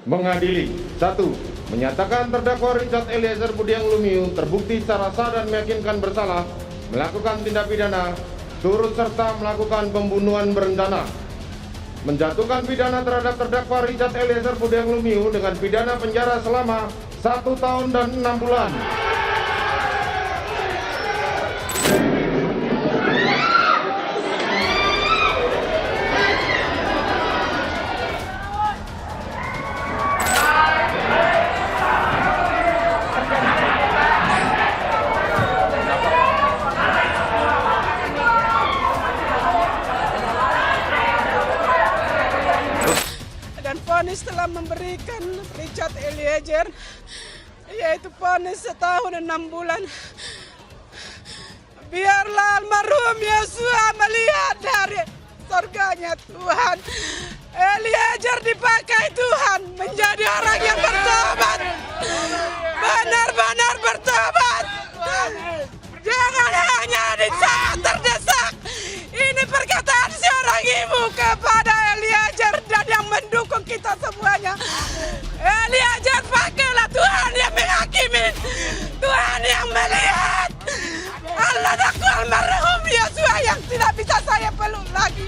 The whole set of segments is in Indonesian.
mengadili. 1. Menyatakan terdakwa Richard Eliezer Budiang Lumiu terbukti secara sah dan meyakinkan bersalah melakukan tindak pidana turut serta melakukan pembunuhan berencana. Menjatuhkan pidana terhadap terdakwa Richard Eliezer Budiang Lumiu dengan pidana penjara selama 1 tahun dan 6 bulan. Vonis telah memberikan Richard Eliezer yaitu vonis 1 tahun 6 bulan. Biarlah almarhum Yosua melihat dari surganya Tuhan. Eliezer dipakai Tuhan menjadi orang yang bertobat, benar-benar bertobat. Jangan hanya di saat terdesak. Ini perkataan seorang ibu kepada Eliezer dan yang mendukung kita semuanya. Eliezer, pakailah, Tuhan yang menghakimi, Tuhan yang melihat. Allah aku almarhum Yosua yang tidak bisa saya peluk lagi.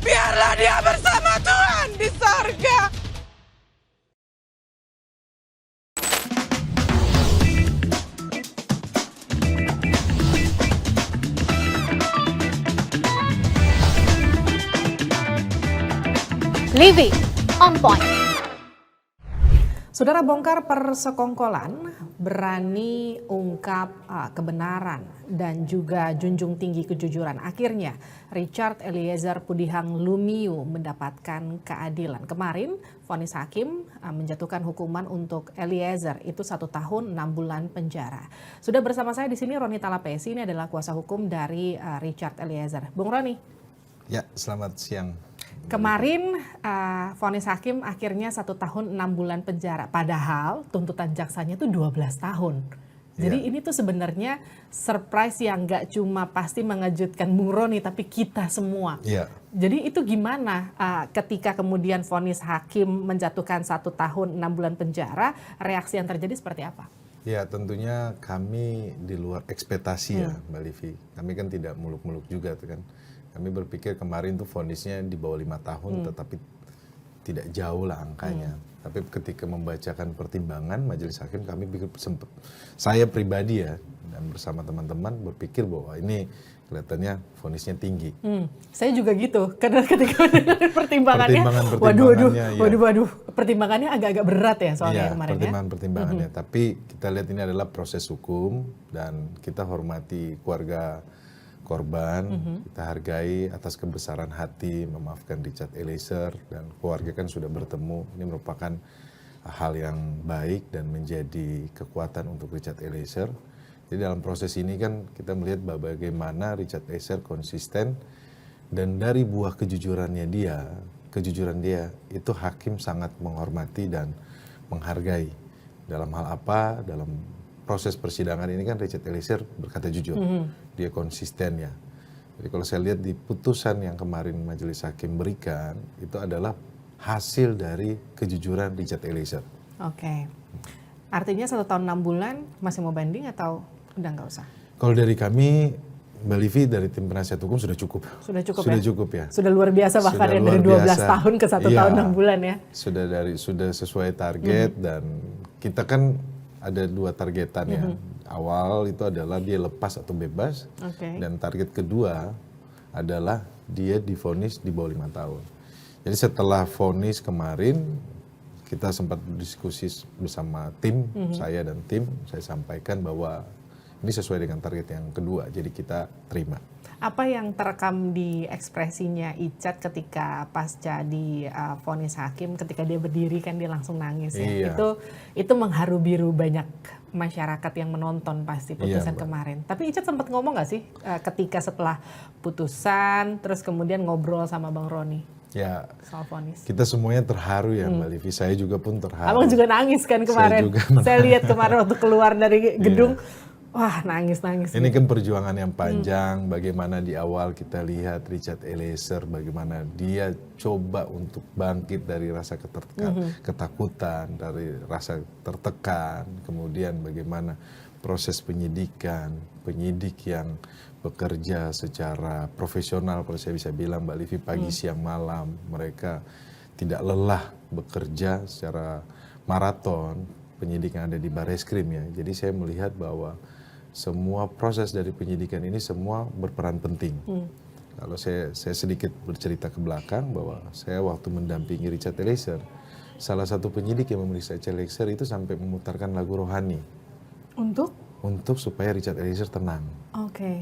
Biarlah dia bersama Tuhan di sorga. Living on point. Saudara, bongkar persekongkolan, berani ungkap kebenaran dan juga junjung tinggi kejujuran. Akhirnya Richard Eliezer Budiang Lumiu mendapatkan keadilan. Kemarin vonis hakim menjatuhkan hukuman untuk Eliezer itu 1 tahun 6 bulan penjara. Sudah bersama saya di sini Roni Talapesi, ini adalah kuasa hukum dari Richard Eliezer. Bung Roni. Ya, selamat siang. Kemarin vonis hakim akhirnya 1 tahun 6 bulan penjara. Padahal tuntutan jaksanya itu 12 tahun. Jadi ini tuh sebenarnya surprise yang gak cuma pasti mengejutkan Bung Roni, tapi kita semua. Jadi itu gimana ketika kemudian vonis hakim menjatuhkan 1 tahun 6 bulan penjara, reaksi yang terjadi seperti apa? Ya, tentunya kami di luar ekspektasi ya Mbak Livi. Kami kan tidak muluk-muluk juga tuh kan. Kami berpikir kemarin tuh vonisnya di bawah 5 tahun, tetapi tidak jauh lah angkanya. Tapi ketika membacakan pertimbangan majelis hakim, kami pikir saya pribadi ya, dan bersama teman-teman berpikir bahwa ini kelihatannya vonisnya tinggi. Saya juga gitu, karena ketika pertimbangannya, waduh, pertimbangannya agak-agak berat ya soalnya kemarin ya. Pertimbangannya, tapi kita lihat ini adalah proses hukum dan kita hormati keluarga korban, kita hargai atas kebesaran hati memaafkan Richard Eliezer, dan keluarga kan sudah bertemu. Ini merupakan hal yang baik dan menjadi kekuatan untuk Richard Eliezer. Jadi dalam proses ini kan kita melihat bagaimana Richard Eliezer konsisten, dan dari buah kejujuran dia itu hakim sangat menghormati dan menghargai. Dalam hal apa? Dalam proses persidangan ini kan Richard Eliezer berkata jujur, dia konsisten ya. Jadi kalau saya lihat di putusan yang kemarin majelis hakim berikan, itu adalah hasil dari kejujuran Richard Eliezer. Oke, artinya 1 tahun 6 bulan masih mau banding atau udah nggak usah? Kalau dari kami, Mbak Livi, dari tim penasihat hukum sudah cukup. Sudah cukup ya? Ya. Sudah luar biasa bahkan ya, dari 12 tahun ke 1 tahun 6 bulan ya? Sudah sesuai target dan kita kan ada 2 targetan ya. Awal itu adalah dia lepas atau bebas, dan target kedua adalah dia divonis di bawah 5 tahun. Jadi setelah vonis kemarin, kita sempat berdiskusi bersama tim, saya dan tim, saya sampaikan bahwa ini sesuai dengan target yang kedua, jadi kita terima. Apa yang terekam di ekspresinya Icat ketika pasca di vonis hakim, ketika dia berdiri kan dia langsung nangis ya. Itu mengharu biru banyak masyarakat yang menonton pasti putusan kemarin. Tapi Icat sempat ngomong nggak sih ketika setelah putusan, terus kemudian ngobrol sama Bang Roni? Ya, soal vonis. Kita semuanya terharu ya Mbak Livi, saya juga pun terharu. Abang juga nangis kan kemarin. Saya lihat kemarin waktu keluar dari gedung. Wah, nangis-nangis. Ini kan perjuangan yang panjang, bagaimana di awal kita lihat Richard Eliezer, bagaimana dia coba untuk bangkit dari rasa ketakutan, dari rasa tertekan, kemudian bagaimana proses penyidikan, penyidik yang bekerja secara profesional, kalau saya bisa bilang Mbak Livi, pagi, siang, malam, mereka tidak lelah bekerja secara maraton, penyidik yang ada di Barreskrim ya. Jadi saya melihat bahwa semua proses dari penyidikan ini semua berperan penting. Kalau saya sedikit bercerita ke belakang bahwa saya waktu mendampingi Richard Eliezer, salah satu penyidik yang memeriksa Richard Eliezer itu sampai memutarkan lagu rohani. Untuk supaya Richard Eliezer tenang.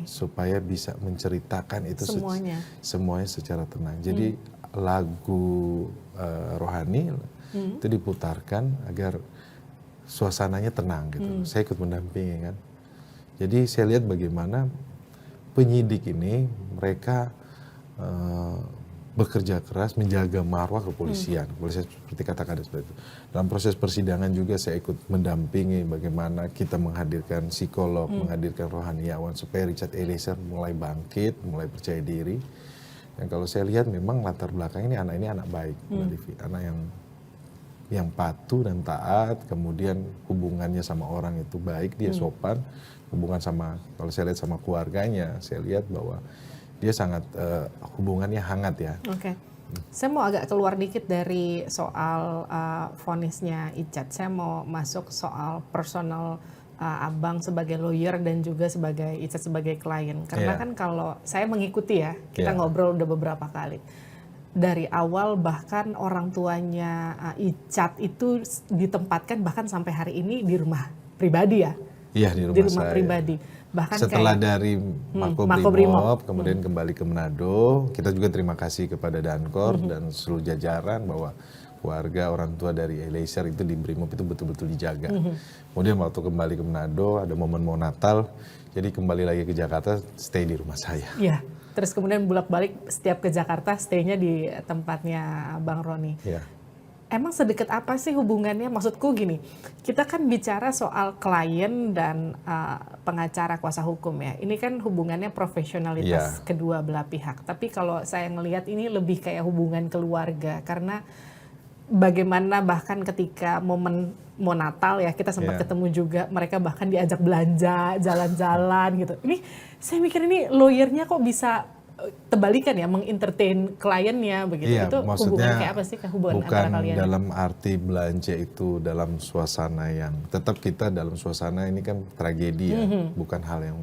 Supaya bisa menceritakan itu semuanya secara tenang. Jadi lagu rohani itu diputarkan agar suasananya tenang gitu. Saya ikut mendampingi kan. Jadi saya lihat bagaimana penyidik ini mereka bekerja keras menjaga marwah kepolisian. Boleh saya seperti katakan seperti itu. Dalam proses persidangan juga saya ikut mendampingi bagaimana kita menghadirkan psikolog, menghadirkan rohaniawan supaya Richard Eliezer mulai bangkit, mulai percaya diri. Dan kalau saya lihat memang latar belakang ini anak baik, anak yang patuh dan taat, kemudian hubungannya sama orang itu baik, dia sopan, hubungan sama, kalau saya lihat sama keluarganya, saya lihat bahwa dia sangat hubungannya hangat ya. Saya mau agak keluar dikit dari soal vonisnya Icat. Saya mau masuk soal personal Abang sebagai lawyer dan juga sebagai Icat sebagai klien. Karena kan kalau saya mengikuti ya, kita ngobrol udah beberapa kali. Dari awal bahkan orang tuanya Icat itu ditempatkan bahkan sampai hari ini di rumah pribadi ya. Iya, di rumah pribadi. Bahkan setelah dari Makobrimob kemudian kembali ke Manado, kita juga terima kasih kepada Dankor dan seluruh jajaran bahwa keluarga orang tua dari Eliezer itu di Brimob itu betul-betul dijaga. Kemudian waktu kembali ke Manado ada momen mau Natal, jadi kembali lagi ke Jakarta, stay di rumah saya. Iya. Terus kemudian bolak-balik setiap ke Jakarta, stay-nya di tempatnya Bang Roni. Iya. Emang sedekat apa sih hubungannya? Maksudku gini, kita kan bicara soal klien dan pengacara kuasa hukum ya. Ini kan hubungannya profesionalitas kedua belah pihak. Tapi kalau saya ngelihat ini lebih kayak hubungan keluarga. Karena bagaimana bahkan ketika momen mau Natal ya, kita sempat ketemu juga, mereka bahkan diajak belanja, jalan-jalan gitu. Ini saya mikir ini lawyernya kok bisa terbalikan ya, mengentertain kliennya begitu. Iya, itu hubungan kayak apa sih hubungan antara kalian? Bukan dalam arti belanja itu dalam suasana yang tetap kita dalam suasana ini kan tragedi ya, bukan hal yang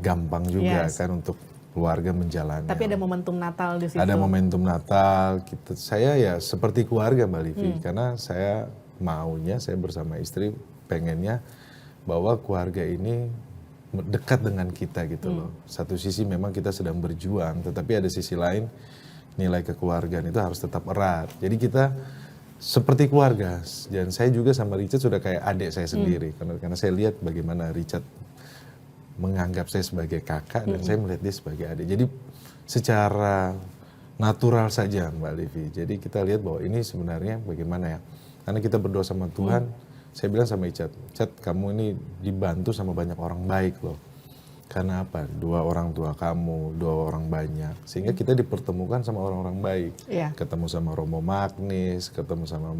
gampang juga kan untuk keluarga menjalani. Tapi ada momentum Natal di situ. Ada momentum Natal, saya ya seperti keluarga Mbak Livi, karena saya bersama istri pengennya bahwa keluarga ini dekat dengan kita gitu loh. Satu sisi memang kita sedang berjuang, tetapi ada sisi lain nilai kekeluargaan itu harus tetap erat. Jadi kita seperti keluarga. Dan saya juga sama Richard sudah kayak adik saya sendiri. Karena saya lihat bagaimana Richard menganggap saya sebagai kakak dan saya melihat dia sebagai adik. Jadi secara natural saja Mbak Livi. Jadi kita lihat bahwa ini sebenarnya bagaimana ya. Karena kita berdoa sama Tuhan. Saya bilang sama Icat, kamu ini dibantu sama banyak orang baik loh. Karena apa? 2 orang tua kamu, 2 orang banyak. Sehingga kita dipertemukan sama orang-orang baik. Ketemu sama Romo Magnis, ketemu sama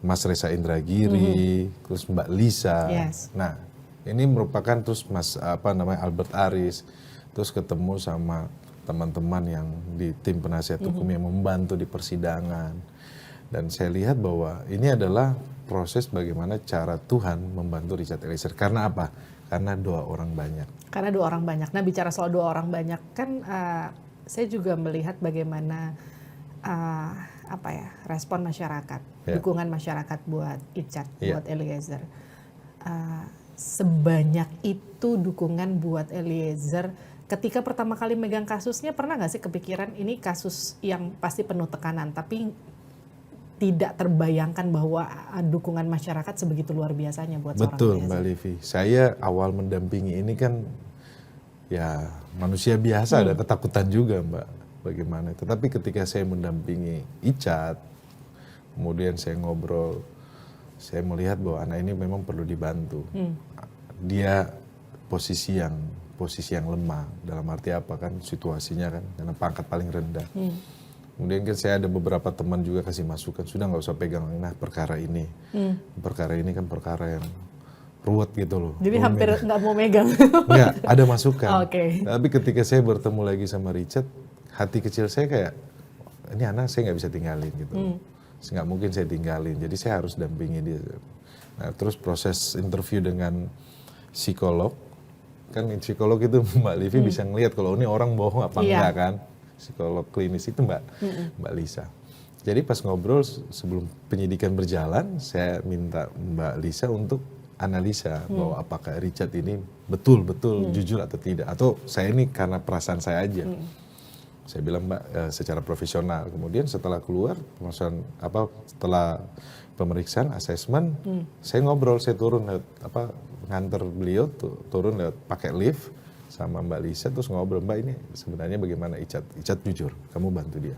Mas Reza Indragiri, terus Mbak Lisa. Nah, ini merupakan terus Albert Aris, terus ketemu sama teman-teman yang di tim penasihat hukum yang membantu di persidangan. Dan saya lihat bahwa ini adalah proses bagaimana cara Tuhan membantu Richard Eliezer. Karena apa? Karena doa orang banyak. Karena doa orang banyak. Nah, bicara soal doa orang banyak kan saya juga melihat bagaimana respon masyarakat, dukungan masyarakat buat Icat, buat Eliezer. Sebanyak itu dukungan buat Eliezer. Ketika pertama kali megang kasusnya, pernah nggak sih kepikiran ini kasus yang pasti penuh tekanan, tapi tidak terbayangkan bahwa dukungan masyarakat sebegitu luar biasanya buat seorang Eliezer? Betul Mbak Livi, saya awal mendampingi ini kan ya manusia biasa, ada ketakutan juga Mbak, bagaimana. Tetapi ketika saya mendampingi Icat, kemudian saya ngobrol, saya melihat bahwa anak ini memang perlu dibantu. Dia posisi yang lemah, dalam arti apa kan, situasinya kan, karena pangkat paling rendah. Kemudian kan saya ada beberapa teman juga kasih masukan, sudah nggak usah pegang, nah perkara ini kan perkara yang ruwet gitu loh. Jadi hampir nggak mau megang. Nggak, ada masukan. Oke. Tapi ketika saya bertemu lagi sama Richard, hati kecil saya kayak, ini anak saya nggak bisa tinggalin gitu. Nggak mungkin saya tinggalin, jadi saya harus dampingi dia. Nah, terus proses interview dengan psikolog, kan psikolog itu Mbak Livi bisa ngelihat kalau ini orang bohong apa enggak kan. Psikolog klinis itu Mbak Lisa. Jadi pas ngobrol sebelum penyidikan berjalan, saya minta Mbak Lisa untuk analisa bahwa apakah Richard ini betul-betul jujur atau tidak, atau saya ini karena perasaan saya aja. Saya bilang Mbak secara profesional. Kemudian setelah keluar setelah pemeriksaan asesmen, saya ngobrol, saya turun nganter beliau turun lewat pakai lift sama Mbak Lisa, terus ngobrol, Mbak ini sebenarnya bagaimana Richard jujur, kamu bantu dia.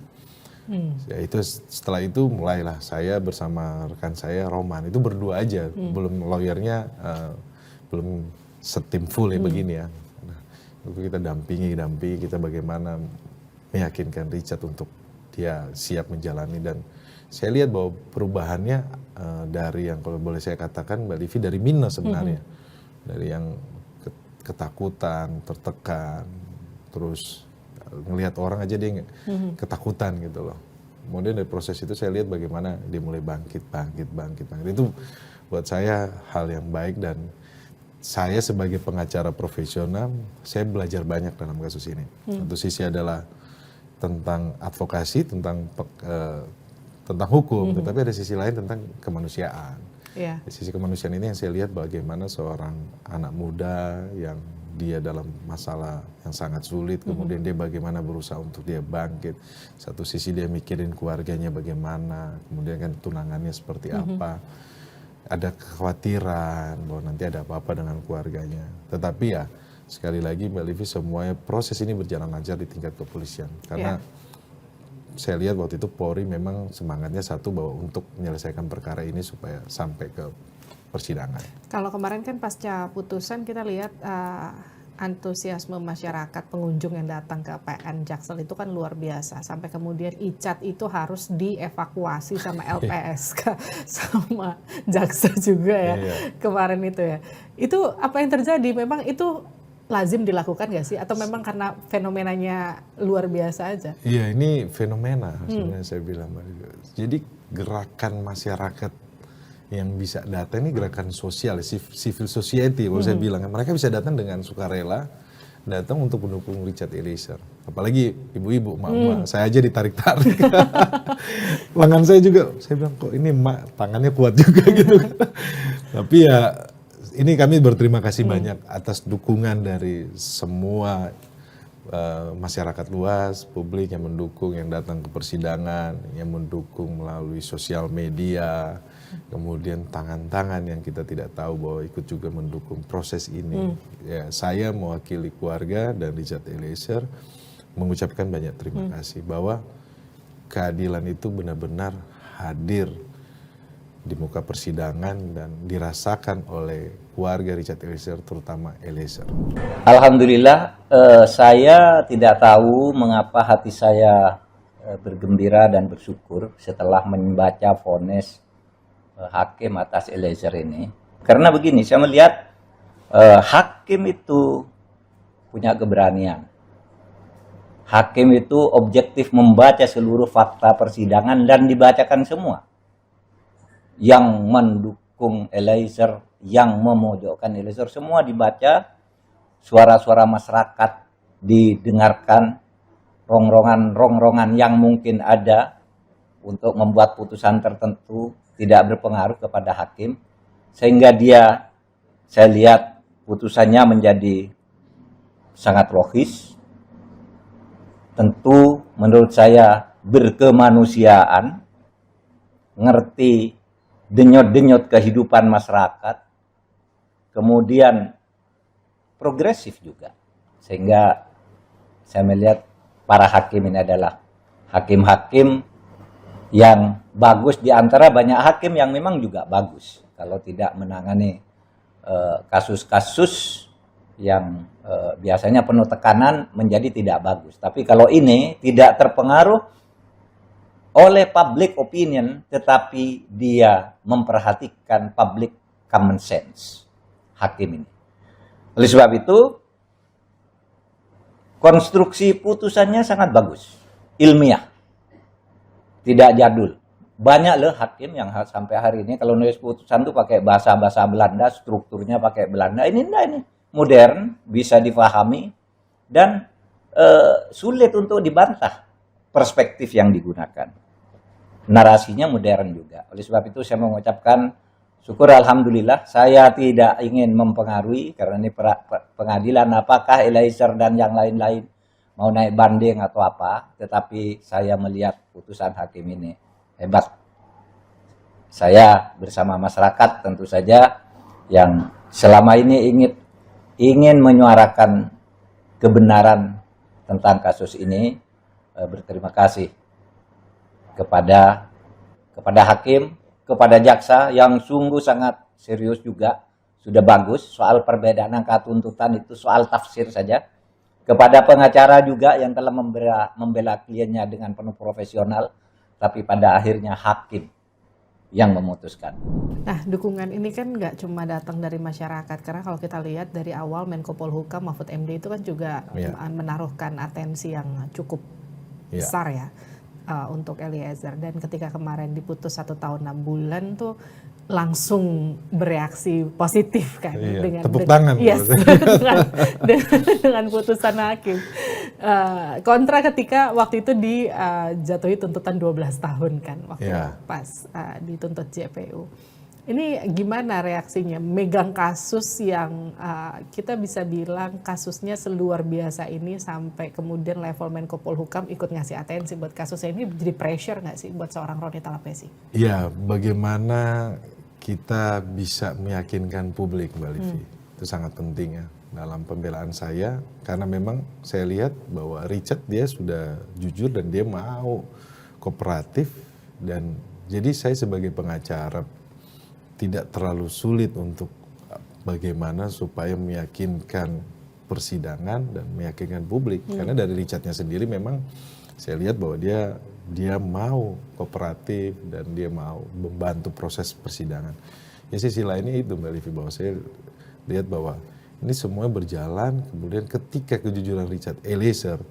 Ya itu setelah itu mulailah saya bersama rekan saya Roman, itu berdua aja, belum lawyernya, belum setim full ya begini ya. Nah, kita dampingi kita bagaimana meyakinkan Richard untuk dia siap menjalani, dan saya lihat bahwa perubahannya dari yang kalau boleh saya katakan Mbak Livi dari minus sebenarnya, dari yang ketakutan, tertekan, terus ngelihat orang aja dia ketakutan gitu loh. Kemudian dari proses itu saya lihat bagaimana dia mulai bangkit. Itu buat saya hal yang baik, dan saya sebagai pengacara profesional, saya belajar banyak dalam kasus ini. Satu sisi adalah tentang advokasi, tentang hukum, tetapi ada sisi lain tentang kemanusiaan. Di sisi kemanusiaan ini yang saya lihat bagaimana seorang anak muda yang dia dalam masalah yang sangat sulit, kemudian dia bagaimana berusaha untuk dia bangkit. Satu sisi dia mikirin keluarganya bagaimana, kemudian kan tunangannya seperti apa. Ada kekhawatiran bahwa nanti ada apa-apa dengan keluarganya. Tetapi ya sekali lagi Mbak Livi, semuanya proses ini berjalan lancar di tingkat kepolisian. Karena saya lihat waktu itu Polri memang semangatnya satu, bahwa untuk menyelesaikan perkara ini supaya sampai ke persidangan. Kalau kemarin kan pasca putusan kita lihat antusiasme masyarakat pengunjung yang datang ke PN Jaksel itu kan luar biasa. Sampai kemudian Richard itu harus dievakuasi sama LPSK sama Jaksa juga ya kemarin itu ya. Itu apa yang terjadi? Memang itu lazim dilakukan nggak sih? Atau memang karena fenomenanya luar biasa aja? Iya, ini fenomena sebenarnya saya bilang. Jadi gerakan masyarakat yang bisa datang ini gerakan sosial, civil society kalau saya bilang. Mereka bisa datang dengan sukarela, datang untuk mendukung Richard Eliezer. Apalagi ibu-ibu, emak-emak, saya aja ditarik-tarik. Lengan saya juga, saya bilang kok ini emak tangannya kuat juga gitu. Tapi ya ini kami berterima kasih banyak atas dukungan dari semua masyarakat luas, publik yang mendukung, yang datang ke persidangan, yang mendukung melalui sosial media, kemudian tangan-tangan yang kita tidak tahu bahwa ikut juga mendukung proses ini. Ya, saya mewakili keluarga dan Richard Eliezer mengucapkan banyak terima kasih bahwa keadilan itu benar-benar hadir di muka persidangan dan dirasakan oleh keluarga Richard Eliezer, terutama Eliezer. Alhamdulillah, saya tidak tahu mengapa hati saya bergembira dan bersyukur setelah membaca vonis hakim atas Eliezer ini. Karena begini, saya melihat hakim itu punya keberanian. Hakim itu objektif membaca seluruh fakta persidangan dan dibacakan semua. Yang mendukung Eliezer, yang memojokkan Eliezer, semua dibaca, suara-suara masyarakat didengarkan, rongrongan yang mungkin ada untuk membuat putusan tertentu tidak berpengaruh kepada hakim, sehingga saya lihat putusannya menjadi sangat logis, tentu menurut saya berkemanusiaan, ngerti denyut-denyut kehidupan masyarakat, kemudian progresif juga. Sehingga saya melihat para hakim ini adalah hakim-hakim yang bagus di antara banyak hakim yang memang juga bagus kalau tidak menangani kasus-kasus yang biasanya penuh tekanan menjadi tidak bagus. Tapi kalau ini tidak terpengaruh oleh public opinion, tetapi dia memperhatikan public common sense hakim ini. Oleh sebab itu, konstruksi putusannya sangat bagus, ilmiah, tidak jadul. Banyak loh hakim yang sampai hari ini kalau nulis putusan tuh pakai bahasa-bahasa Belanda, strukturnya pakai Belanda. Ini enggak, ini modern, bisa difahami dan sulit untuk dibantah perspektif yang digunakan. Narasinya modern juga. Oleh sebab itu saya mengucapkan syukur alhamdulillah. Saya tidak ingin mempengaruhi karena ini pengadilan apakah Eliezer dan yang lain-lain mau naik banding atau apa, tetapi saya melihat putusan hakim ini hebat. Saya bersama masyarakat tentu saja yang selama ini ingin menyuarakan kebenaran tentang kasus ini, berterima kasih kepada hakim, kepada jaksa yang sungguh sangat serius juga, sudah bagus. Soal perbedaan angka tuntutan itu soal tafsir saja. Kepada pengacara juga yang telah membela kliennya dengan penuh profesional, tapi pada akhirnya hakim yang memutuskan. Nah, dukungan ini kan nggak cuma datang dari masyarakat, karena kalau kita lihat dari awal Menko Polhukam Mahfud MD itu kan juga menaruhkan atensi yang cukup besar ya untuk Eliezer. Dan ketika kemarin diputus 1 tahun 6 bulan tuh langsung bereaksi positif kan dengan tepuk tangan dengan putusan hakim. Kontra ketika waktu itu dijatuhi tuntutan 12 tahun kan waktu pas dituntut JPU. Ini gimana reaksinya megang kasus yang kita bisa bilang kasusnya seluar biasa ini sampai kemudian level Menko Polhukam ikut ngasih atensi buat kasusnya ini, jadi pressure nggak sih buat seorang Roni Talapesi? Ya, bagaimana kita bisa meyakinkan publik, Mbak Livi, itu sangat penting ya dalam pembelaan saya, karena memang saya lihat bahwa Richard dia sudah jujur dan dia mau kooperatif, dan jadi saya sebagai pengacara tidak terlalu sulit untuk bagaimana supaya meyakinkan persidangan dan meyakinkan publik, karena dari Richardnya sendiri memang saya lihat bahwa dia mau kooperatif dan dia mau membantu proses persidangan. Ya, sisi lainnya itu Mbak Livi, bahwa saya lihat bahwa ini semua berjalan, kemudian ketika kejujuran Richard Eliezer,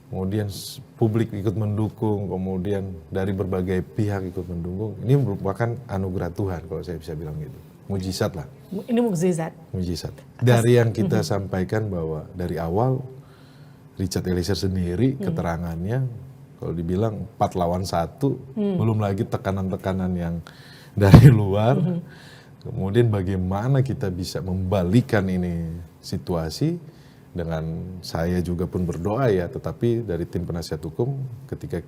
kemudian publik ikut mendukung, kemudian dari berbagai pihak ikut mendukung, ini merupakan anugerah Tuhan kalau saya bisa bilang gitu. Mujizat lah. Ini mukjizat. Mujizat. Dari yang kita sampaikan bahwa dari awal Richard Eliezer sendiri keterangannya, kalau dibilang 4 lawan 1, belum lagi tekanan-tekanan yang dari luar. Kemudian bagaimana kita bisa membalikan ini situasi, dengan saya juga pun berdoa ya, tetapi dari tim penasihat hukum ketika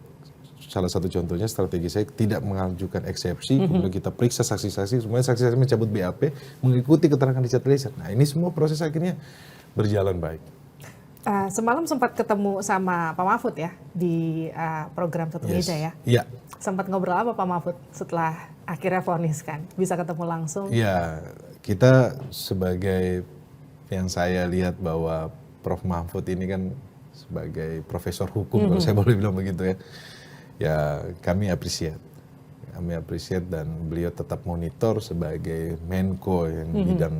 salah satu contohnya strategi saya tidak mengajukan eksepsi, kemudian kita periksa saksi-saksi, semuanya saksi-saksi mencabut BAP, mengikuti keterangan Richard Eliezer. Nah, ini semua proses akhirnya berjalan baik. Semalam sempat ketemu sama Pak Mahfud ya di program Satu Meja ya. Iya. Sempat ngobrol apa Pak Mahfud setelah akhirnya vonis kan? Bisa ketemu langsung? Iya, kita sebagai yang saya lihat bahwa Prof. Mahfud ini kan sebagai profesor hukum, kalau saya boleh bilang begitu ya. Ya, kami appreciate. Kami appreciate dan beliau tetap monitor sebagai Menko yang bidang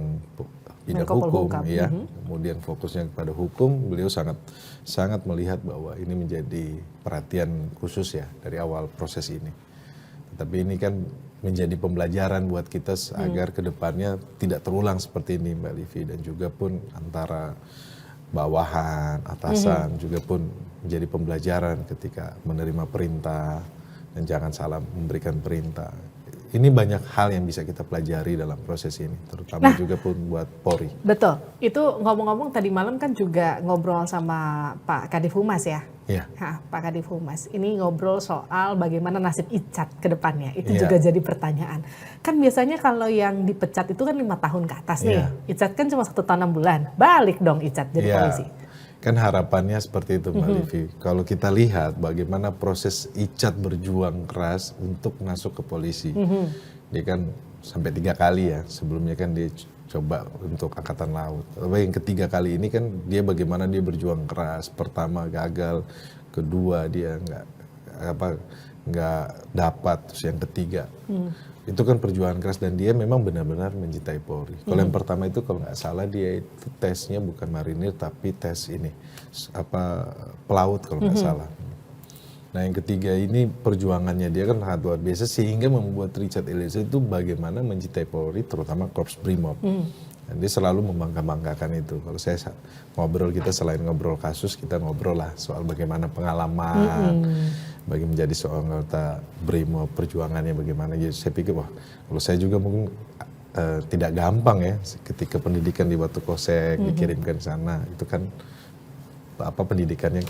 hukum ya. Kemudian fokusnya kepada hukum, beliau sangat melihat bahwa ini menjadi perhatian khusus ya dari awal proses ini. Tetapi ini kan menjadi pembelajaran buat kita agar kedepannya tidak terulang seperti ini Mbak Livi, dan juga pun antara bawahan, atasan juga pun menjadi pembelajaran ketika menerima perintah dan jangan salah memberikan perintah. Ini banyak hal yang bisa kita pelajari dalam proses ini, terutama juga pun buat Polri. Betul. Itu ngomong-ngomong tadi malam kan juga ngobrol sama Pak Kadif Humas ya? Iya. Pak Kadif Humas. Ini ngobrol soal bagaimana nasib Icat ke depannya. Itu juga jadi pertanyaan. Kan biasanya kalau yang dipecat itu kan 5 tahun ke atas nih. Icat kan cuma 1 tahun 6 bulan. Balik dong Icat jadi polisi. Kan harapannya seperti itu Mbak Livi. Kalau kita lihat bagaimana proses Icat berjuang keras untuk masuk ke polisi. Dia kan sampai 3 kali ya, sebelumnya kan dia coba untuk Angkatan Laut. Tapi yang ketiga kali ini kan dia bagaimana dia berjuang keras. Pertama gagal, kedua dia nggak dapat, terus yang ketiga. Itu kan perjuangan keras dan dia memang benar-benar mencintai Polri. Kalau yang pertama itu kalau nggak salah dia itu tesnya bukan marinir tapi tes ini pelaut kalau nggak salah. Nah yang ketiga ini perjuangannya dia kan sangat luar biasa sehingga membuat Richard Eliezer itu bagaimana mencintai Polri terutama Korps Brimob. Dan dia selalu membangga-banggakan itu. Kalau saya ngobrol kita selain ngobrol kasus kita ngobrol lah soal bagaimana pengalaman. Bagi menjadi seorang anggota Brimob, perjuangannya bagaimana. Jadi saya pikir wah kalau saya juga mungkin tidak gampang ya ketika pendidikan di Batu Kosek dikirimkan ke sana itu kan pendidikan yang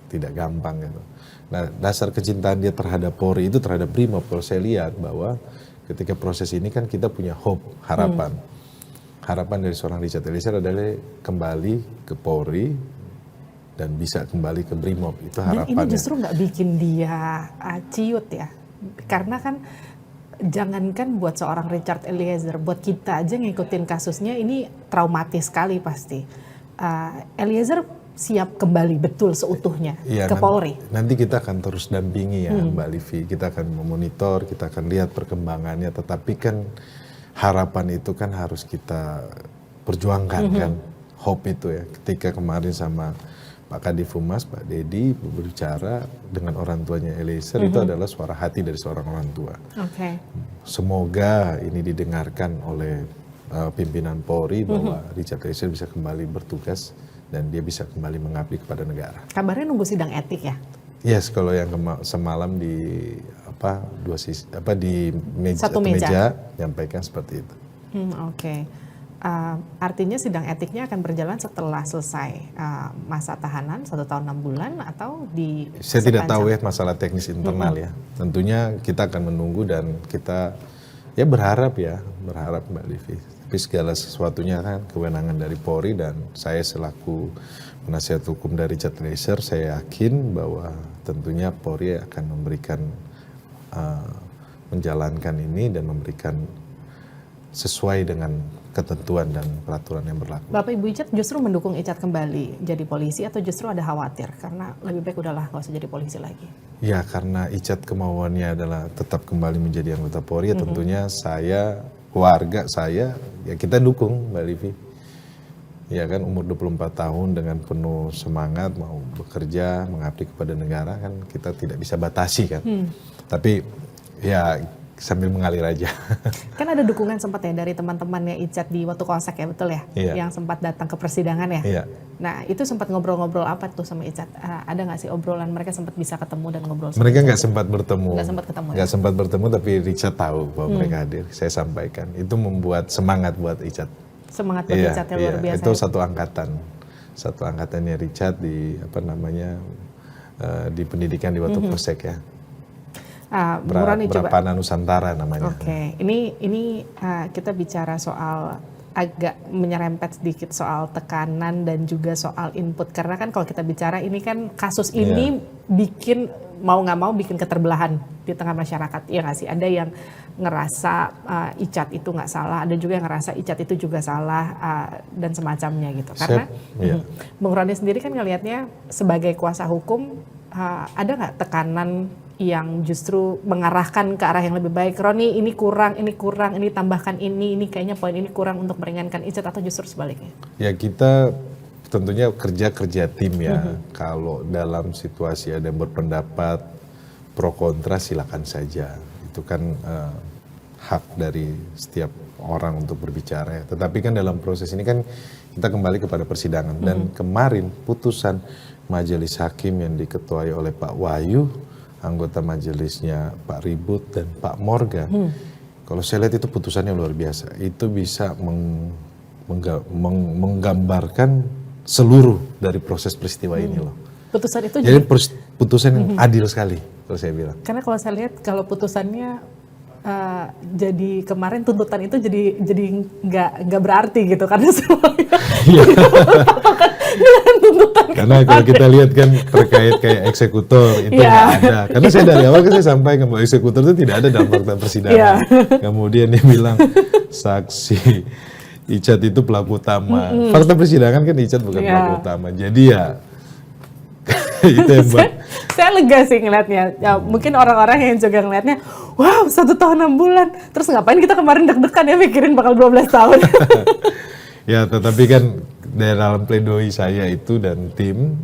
tidak gampang gitu. Nah dasar kecintaan dia terhadap Polri itu terhadap Brimob kalau saya lihat bahwa ketika proses ini kan kita punya hope, harapan. Harapan dari seorang Richard Eliezer adalah kembali ke Polri dan bisa kembali ke Brimob, itu harapannya. Dan ini justru nggak bikin dia ciut ya, karena kan jangankan buat seorang Richard Eliezer, buat kita aja ngikutin kasusnya ini traumatis sekali pasti. Eliezer siap kembali betul seutuhnya ke Polri. Nanti kita akan terus dampingi ya Mbak Livi, kita akan memonitor, kita akan lihat perkembangannya, tetapi kan harapan itu kan harus kita perjuangkan kan, hope itu ya. Ketika kemarin sama Pak Kadif Humas, Pak Dedi berbicara dengan orang tuanya Eliezer, itu adalah suara hati dari seorang orang tua. Semoga ini didengarkan oleh pimpinan Polri bahwa Richard Eliezer bisa kembali bertugas dan dia bisa kembali mengabdi kepada negara. Kabarnya nunggu sidang etik ya? Yes, kalau yang semalam di di satu meja nyampaikan seperti itu. Artinya sidang etiknya akan berjalan setelah selesai masa tahanan 1 tahun 6 bulan atau di Saya tidak tahu ya masalah teknis internal ya. Tentunya kita akan menunggu dan kita ya berharap Mbak Livi. Tapi segala sesuatunya kan kewenangan dari Polri dan saya selaku penasihat hukum dari Richard Eliezer, saya yakin bahwa tentunya Polri akan memberikan menjalankan ini dan memberikan sesuai dengan ketentuan dan peraturan yang berlaku. Bapak Ibu Icat justru mendukung Icat kembali jadi polisi atau justru ada khawatir karena lebih baik udahlah nggak usah jadi polisi lagi? Ya karena Icat kemauannya adalah tetap kembali menjadi anggota Polri, ya tentunya saya, keluarga saya, ya kita dukung Mbak Livi. Ya kan umur 24 tahun dengan penuh semangat mau bekerja, mengabdi kepada negara kan kita tidak bisa batasi kan. Tapi ya sambil mengalir aja. Kan ada dukungan sempat ya dari teman-temannya Icat di Batu Kosek ya, betul ya? Iya. Yang sempat datang ke persidangan ya? Iya. Nah itu sempat ngobrol-ngobrol apa tuh sama Icat? Ada nggak sih obrolan mereka sempat bisa ketemu dan ngobrol? Mereka nggak sempat bertemu. Nggak sempat ketemu. Nggak sempat bertemu tapi Richard tahu bahwa mereka hadir. Saya sampaikan. Itu membuat semangat buat Icat. Semangat buat Icat ya luar biasa. Itu satu angkatannya Richard di di pendidikan di Batu Kosek ya. Brapana Nusantara namanya. Ini kita bicara soal agak menyerempet sedikit soal tekanan dan juga soal input karena kan kalau kita bicara ini kan kasus ini bikin mau nggak mau bikin keterbelahan di tengah masyarakat, ya nggak sih? Ada yang ngerasa Icat itu nggak salah, ada juga yang ngerasa Icat itu juga salah dan semacamnya gitu. Karena Bung Roni sendiri kan ngelihatnya sebagai kuasa hukum ada nggak tekanan yang justru mengarahkan ke arah yang lebih baik? Roni ini kurang, ini tambahkan ini kayaknya poin ini kurang untuk meringankan Icat atau justru sebaliknya? Ya kita tentunya kerja tim ya. Kalau dalam situasi ada yang berpendapat pro kontra silakan saja. Itu kan hak dari setiap orang untuk berbicara ya. Tetapi kan dalam proses ini kan kita kembali kepada persidangan. Dan kemarin putusan majelis hakim yang diketuai oleh Pak Wahyu, anggota majelisnya Pak Ribut dan Pak Morgan. Kalau saya lihat itu putusannya luar biasa. Itu bisa menggambarkan seluruh dari proses peristiwa ini loh. Putusan itu jadi putusan yang adil sekali kalau saya bilang. Karena kalau saya lihat kalau putusannya jadi kemarin tuntutan itu jadi nggak berarti gitu karena semuanya dengan tuntutan. Karena kalau kita lihat kan terkait kayak eksekutor itu nggak ada. Karena saya dari awal kan saya sampaikan bahwa eksekutor itu tidak ada dalam fakta persidangan. Kemudian dia bilang saksi Icat itu pelaku utama. Fakta persidangan kan Icat bukan pelaku utama. Jadi ya itu yang buat Saya lega sih ngeliatnya. Ya, mungkin orang-orang yang juga ngeliatnya, wow 1 tahun 6 bulan. Terus ngapain kita kemarin deg-degan ya mikirin bakal 12 tahun. ya, tetapi kan dalam pledoi saya itu dan tim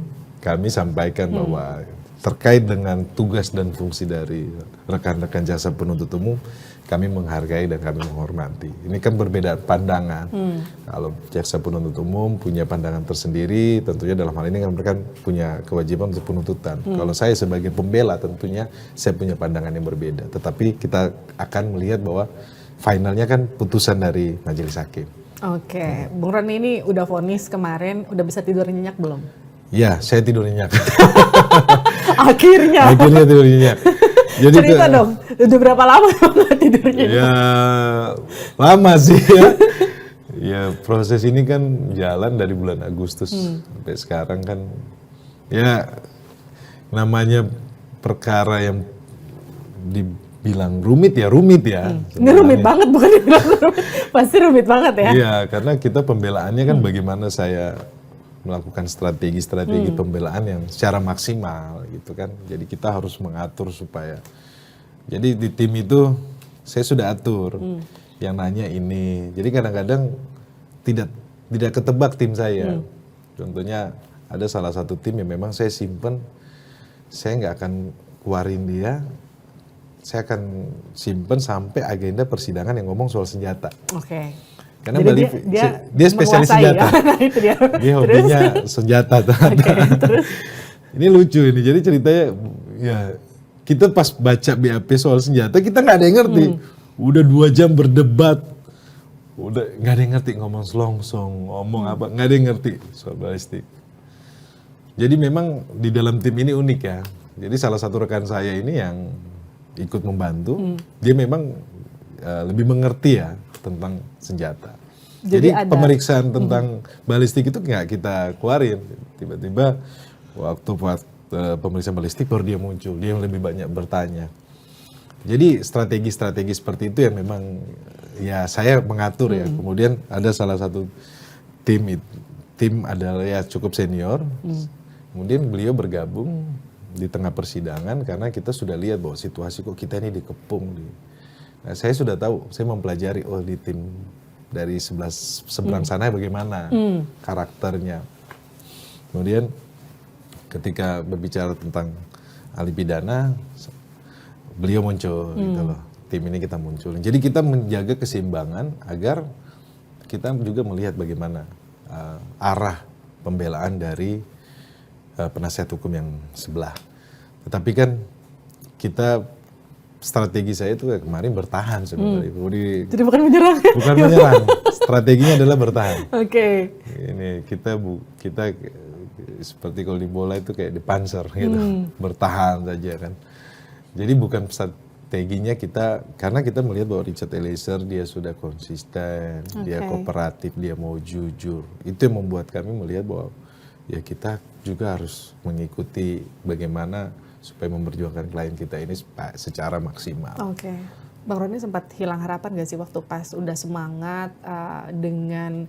kami sampaikan bahwa terkait dengan tugas dan fungsi dari rekan-rekan jaksa penuntut umum, kami menghargai dan kami menghormati. Ini kan berbeda pandangan. Kalau jaksa penuntut umum punya pandangan tersendiri, tentunya dalam hal ini kan mereka punya kewajiban untuk penuntutan. Kalau saya sebagai pembela tentunya saya punya pandangan yang berbeda. Tetapi kita akan melihat bahwa finalnya kan putusan dari majelis hakim. Oke, Bung Roni ini udah vonis kemarin, udah bisa tidur nyenyak belum? Ya, saya tidur nyenyak. Akhirnya tidur nyenyak. Jadi cerita dong, udah berapa lama nggak tidurnya? Ya lama sih ya. Ya proses ini kan jalan dari bulan Agustus sampai sekarang kan. Ya namanya perkara yang dibilang rumit ya. Ini rumit banget, bukan dibilang rumit, pasti rumit banget ya. Iya, karena kita pembelaannya kan bagaimana saya melakukan strategi pembelaan yang secara maksimal gitu kan. Jadi kita harus mengatur supaya. Jadi di tim itu saya sudah atur yang nanya ini. Jadi kadang-kadang tidak ketebak tim saya. Contohnya ada salah satu tim yang memang saya simpen, saya nggak akan keluarin dia. Saya akan simpen sampai agenda persidangan yang ngomong soal senjata. Oke. Karena jadi dia spesialis senjata. Ya? Nah, itu dia. Dia hobinya senjata. Terus? Ini lucu ini. Jadi ceritanya ya kita pas baca BAP soal senjata kita nggak ada yang ngerti. Udah 2 jam berdebat. Udah nggak ada yang ngerti ngomong selongsong, ngomong apa, nggak ada yang ngerti soal balistik. Jadi memang di dalam tim ini unik ya. Jadi salah satu rekan saya ini yang ikut membantu, dia memang lebih mengerti ya tentang senjata. Jadi pemeriksaan tentang balistik itu nggak kita keluarin. Tiba-tiba waktu pemeriksaan balistik baru dia muncul, dia yang lebih banyak bertanya. Jadi strategi-strategi seperti itu yang memang ya saya mengatur ya. Kemudian ada salah satu tim adalah ya cukup senior. Kemudian beliau bergabung di tengah persidangan karena kita sudah lihat bahwa situasi kok kita ini dikepung. Nah, saya sudah tahu, saya mempelajari di tim dari seberang sana bagaimana karakternya. Kemudian ketika berbicara tentang ahli pidana, beliau muncul gitu loh. Tim ini kita muncul. Jadi kita menjaga keseimbangan agar kita juga melihat bagaimana arah pembelaan dari penasihat hukum yang sebelah. Tetapi kan kita strategi saya itu kemarin bertahan sebenarnya. Jadi bukan menyerang. Bukan menyerang. Strateginya adalah bertahan. Oke. Ini kita seperti kalau di bola itu kayak di panzer gitu. Bertahan saja kan. Jadi bukan strateginya kita, karena kita melihat bahwa Richard Eliezer dia sudah konsisten, dia kooperatif, dia mau jujur. Itu yang membuat kami melihat bahwa ya kita juga harus mengikuti bagaimana supaya memperjuangkan klien kita ini secara maksimal. Oke. Bang Roni sempat hilang harapan gak sih waktu pas udah semangat dengan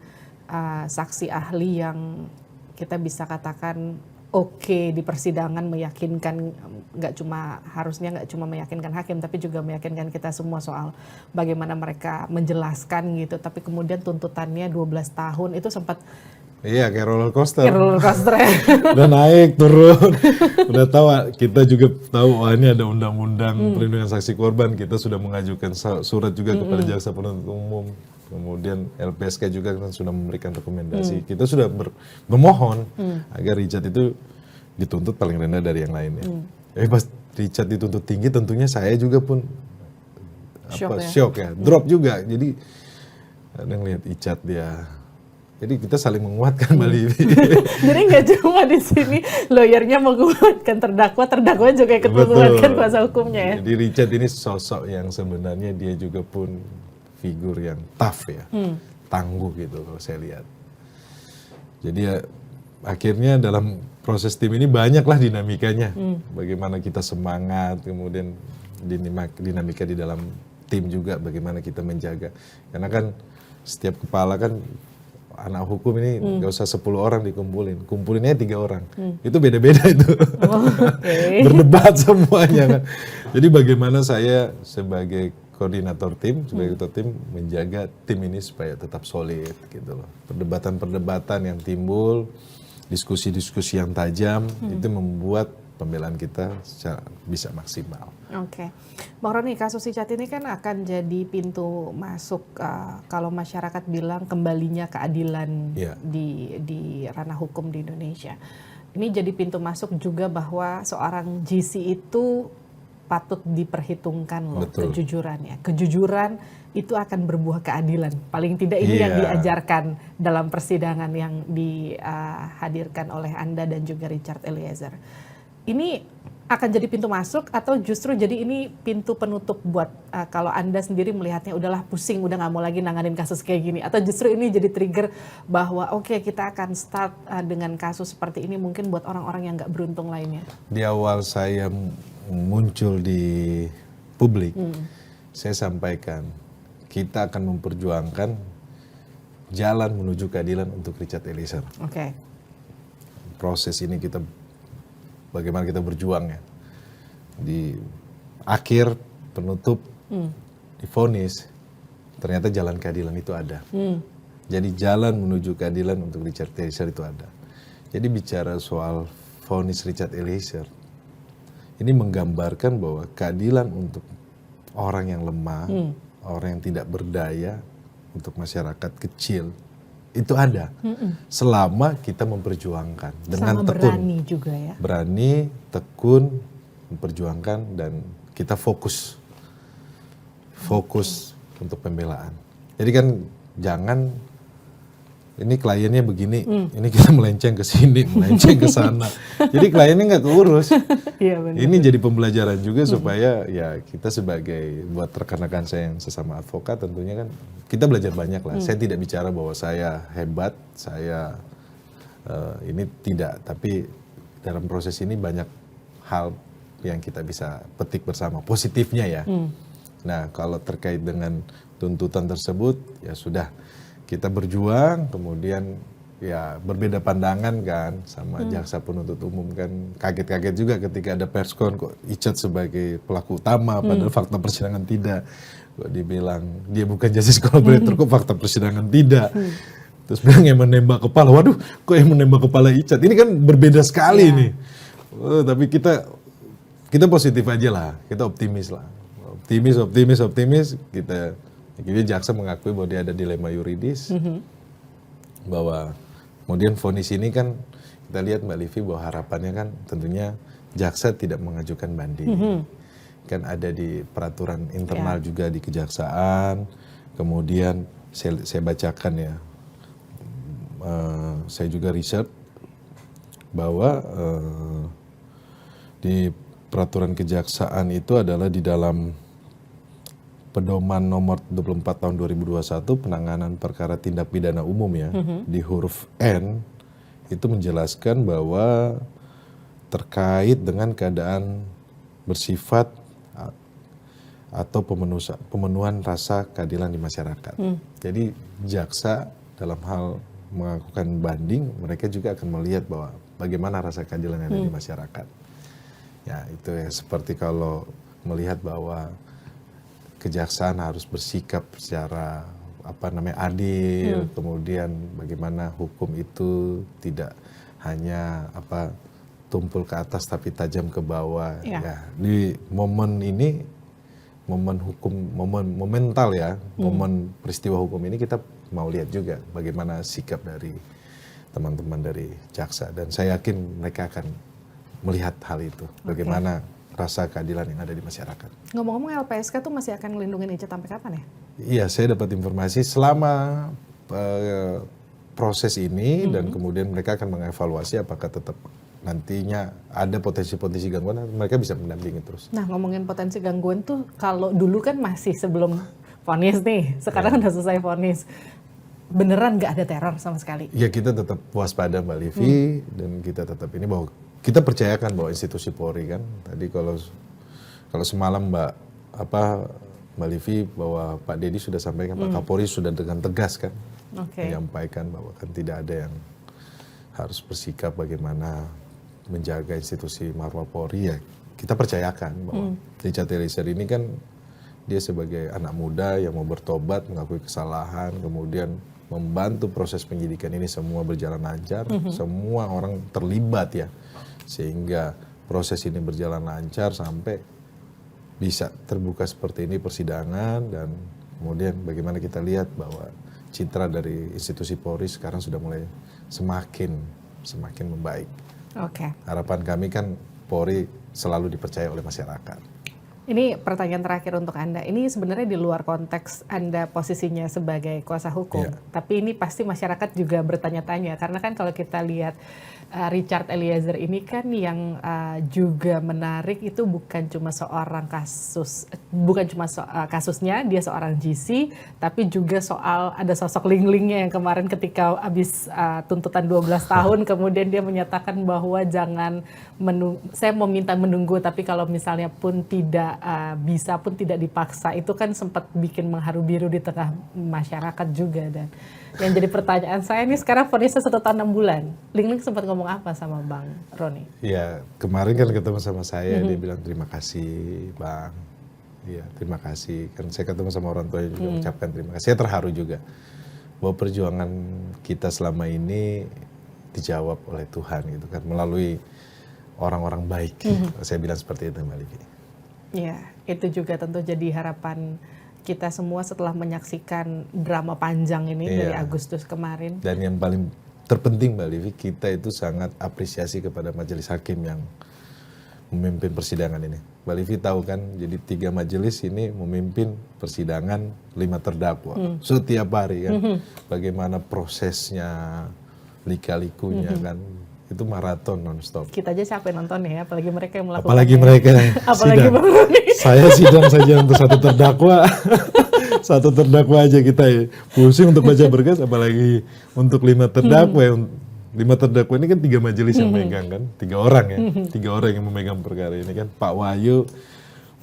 saksi ahli yang kita bisa katakan oke di persidangan, meyakinkan, harusnya nggak cuma meyakinkan hakim tapi juga meyakinkan kita semua soal bagaimana mereka menjelaskan gitu, tapi kemudian tuntutannya 12 tahun itu sempat. Iya, kayak roller coaster. Ya. Udah naik, turun. Udah tahu, kita juga tahu ini ada undang-undang perlindungan saksi korban. Kita sudah mengajukan surat juga kepada jaksa penuntut umum. Kemudian LPSK juga kan sudah memberikan rekomendasi. Kita sudah memohon agar Richard itu dituntut paling rendah dari yang lainnya. Tapi pas Richard dituntut tinggi, tentunya saya juga pun shock ya. Drop juga. Jadi ada ngelihat Richard dia. Jadi kita saling menguatkan Mbak Livi. Jadi nggak cuma di sini lawyernya menguatkan terdakwa juga ikut menguatkan kuasa hukumnya ya. Jadi Richard ini sosok yang sebenarnya dia juga pun figur yang tough ya, tangguh gitu kalau saya lihat. Jadi ya akhirnya dalam proses tim ini banyaklah dinamikanya. Bagaimana kita semangat, kemudian dinamika di dalam tim juga bagaimana kita menjaga. Karena kan setiap kepala kan anak hukum ini nggak usah 10 orang kumpulinnya 3 orang. Itu beda-beda itu. Berdebat semuanya kan. Jadi bagaimana saya sebagai koordinator tim, sebagai ketua tim menjaga tim ini supaya tetap solid gitu loh. Perdebatan-perdebatan yang timbul, diskusi-diskusi yang tajam itu membuat pembelaan kita bisa maksimal. Oke, Bang Roni, kasus Richard ini kan akan jadi pintu masuk kalau masyarakat bilang kembalinya keadilan di ranah hukum di Indonesia. Ini jadi pintu masuk juga bahwa seorang GC itu patut diperhitungkan loh. Betul. Kejujurannya. Kejujuran itu akan berbuah keadilan. Paling tidak ini yang diajarkan dalam persidangan yang dihadirkan oleh Anda dan juga Richard Eliezer. Ini akan jadi pintu masuk atau justru jadi ini pintu penutup buat kalau Anda sendiri melihatnya udahlah pusing, udah nggak mau lagi nanganin kasus kayak gini, atau justru ini jadi trigger bahwa oke, kita akan start dengan kasus seperti ini mungkin buat orang-orang yang nggak beruntung lainnya. Di awal saya muncul di publik, saya sampaikan kita akan memperjuangkan jalan menuju keadilan untuk Richard Eliezer. Oke. Proses ini bagaimana kita berjuang ya. Di akhir penutup, divonis, ternyata jalan keadilan itu ada. Jadi jalan menuju keadilan untuk Richard Eliezer itu ada. Jadi bicara soal vonis Richard Eliezer, ini menggambarkan bahwa keadilan untuk orang yang lemah, orang yang tidak berdaya, untuk masyarakat kecil, itu ada. Selama kita memperjuangkan dengan tekun. Berani juga ya. Berani, tekun, memperjuangkan, dan kita fokus untuk pembelaan. Jadi kan jangan ini kliennya begini, ini kita melenceng ke sini, melenceng ke sana. Jadi kliennya nggak keurus. Iya, benar. Ini jadi pembelajaran juga supaya ya kita sebagai buat rekan-rekan saya yang sesama advokat tentunya kan kita belajar banyak lah. Saya tidak bicara bahwa saya hebat, saya ini tidak, tapi dalam proses ini banyak hal yang kita bisa petik bersama, positifnya ya. Nah, kalau terkait dengan tuntutan tersebut ya sudah, kita berjuang, kemudian ya berbeda pandangan kan sama jaksa penuntut umum kan. Kaget-kaget juga ketika ada perskon kok Richard sebagai pelaku utama, padahal fakta persidangan tidak. Kok dibilang dia bukan justice collaborator, kok fakta persidangan tidak. Terus bilang yang menembak kepala, waduh kok yang menembak kepala Richard, ini kan berbeda sekali nih. Tapi kita positif aja lah, kita optimis lah. Optimis, Jadi jaksa mengakui bahwa dia ada dilema yuridis, bahwa kemudian vonis ini kan kita lihat Mbak Livi bahwa harapannya kan tentunya jaksa tidak mengajukan banding. Kan ada di peraturan internal juga di kejaksaan, kemudian saya bacakan ya, saya juga riset bahwa di peraturan kejaksaan itu adalah di dalam Pedoman nomor 24 tahun 2021 penanganan perkara tindak pidana umum ya, di huruf N itu menjelaskan bahwa terkait dengan keadaan bersifat atau pemenuhan rasa keadilan di masyarakat. Jadi jaksa dalam hal melakukan banding, mereka juga akan melihat bahwa bagaimana rasa keadilan yang ada di masyarakat. Ya itu ya, seperti kalau melihat bahwa kejaksaan harus bersikap secara adil, kemudian bagaimana hukum itu tidak hanya tumpul ke atas tapi tajam ke bawah. Ya, di momen ini, momen hukum, momental ya, momen peristiwa hukum ini kita mau lihat juga bagaimana sikap dari teman-teman dari jaksa, dan saya yakin mereka akan melihat hal itu, bagaimana rasa keadilan yang ada di masyarakat. Ngomong-ngomong, LPSK tuh masih akan ngelindungin Richard sampai kapan ya? Iya, saya dapat informasi selama proses ini, dan kemudian mereka akan mengevaluasi apakah tetap nantinya ada potensi-potensi gangguan, mereka bisa mendampingi terus. Nah, ngomongin potensi gangguan tuh, kalau dulu kan masih sebelum vonis nih, sekarang udah selesai vonis. beneran nggak ada teror sama sekali? Ya kita tetap waspada Mbak Livi, dan kita tetap ini bahwa kita percayakan bahwa institusi Polri kan, tadi kalau semalam Mbak Livi bahwa Pak Dedi sudah sampaikan, Pak Kapolri sudah dengan tegas kan menyampaikan bahwa kan tidak ada yang harus bersikap bagaimana menjaga institusi marwah Polri. Ya kita percayakan bahwa Richard Eliezer ini kan dia sebagai anak muda yang mau bertobat, mengakui kesalahan, kemudian membantu proses penyidikan ini semua berjalan lancar, semua orang terlibat ya, sehingga proses ini berjalan lancar sampai bisa terbuka seperti ini persidangan. Dan kemudian bagaimana kita lihat bahwa citra dari institusi Polri sekarang sudah mulai semakin membaik. Harapan kami kan Polri selalu dipercaya oleh masyarakat. Ini pertanyaan terakhir untuk Anda. Ini sebenarnya di luar konteks Anda posisinya sebagai kuasa hukum. Tapi ini pasti masyarakat juga bertanya-tanya. Karena kan kalau kita lihat Richard Eliezer ini kan yang juga menarik itu bukan cuma seorang kasusnya, dia seorang GC, tapi juga soal ada sosok Ling-Lingnya yang kemarin ketika habis tuntutan 12 tahun, kemudian dia menyatakan bahwa saya meminta menunggu, tapi kalau misalnya pun tidak bisa pun tidak dipaksa, itu kan sempat bikin mengharu biru di tengah masyarakat juga. Dan yang jadi pertanyaan saya ini sekarang vonisnya 1 tahun 6 bulan. Ling-Ling sempat ngomong apa sama Bang Roni? Ya kemarin kan ketemu sama saya, dia bilang terima kasih Bang. Iya terima kasih. Kan saya ketemu sama orang tua juga mengucapkan terima kasih. Saya terharu juga bahwa perjuangan kita selama ini dijawab oleh Tuhan gitu kan, melalui orang-orang baik. Saya bilang seperti itu Mbak Livi. Ya, itu juga tentu jadi harapan kita semua setelah menyaksikan drama panjang ini dari Agustus kemarin. Dan yang paling terpenting Mbak Livi, kita itu sangat apresiasi kepada majelis hakim yang memimpin persidangan ini. Mbak Livi tahu kan, jadi 3 majelis ini memimpin persidangan 5 terdakwa setiap hari kan. Bagaimana prosesnya, lika-likunya kan. Itu maraton non-stop. Kita aja capek nonton ya, apalagi mereka yang melakukan. Apalagi mereka apalagi Bang Roni. Saya sidang saja untuk 1 terdakwa. 1 terdakwa aja kita ya. Pusing untuk baca berkas, apalagi untuk 5 terdakwa. 5 terdakwa ini kan 3 majelis yang megang kan. 3 orang ya. 3 orang yang memegang perkara ini kan. Pak Wahyu,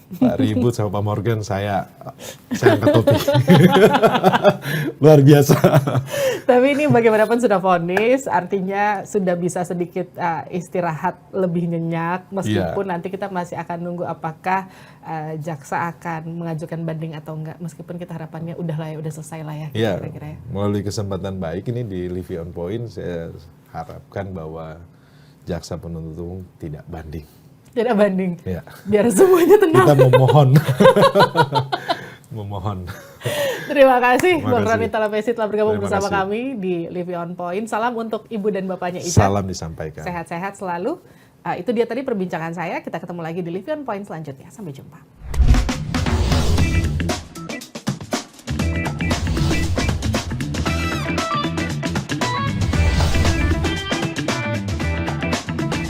Pak Ribut sama Pak Morgan, saya angkat topi. Luar biasa. Tapi ini bagaimanapun sudah vonis, artinya sudah bisa sedikit istirahat lebih nyenyak, meskipun nanti kita masih akan nunggu apakah jaksa akan mengajukan banding atau enggak, meskipun kita harapannya udah selesai lah ya. Kira-kira ya. Melalui kesempatan baik ini di Livi On Point, saya harapkan bahwa jaksa penuntut umum tidak banding. Tidak banding, biar semuanya tenang. Kita memohon. Terima kasih Bang Roni Talapesi telah bergabung bersama kami di Livi On Point. Salam untuk ibu dan bapaknya Ica. Salam disampaikan. Sehat-sehat selalu. Itu dia tadi perbincangan saya. Kita ketemu lagi di Livi On Point selanjutnya. Sampai jumpa.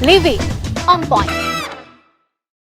Livi On Point.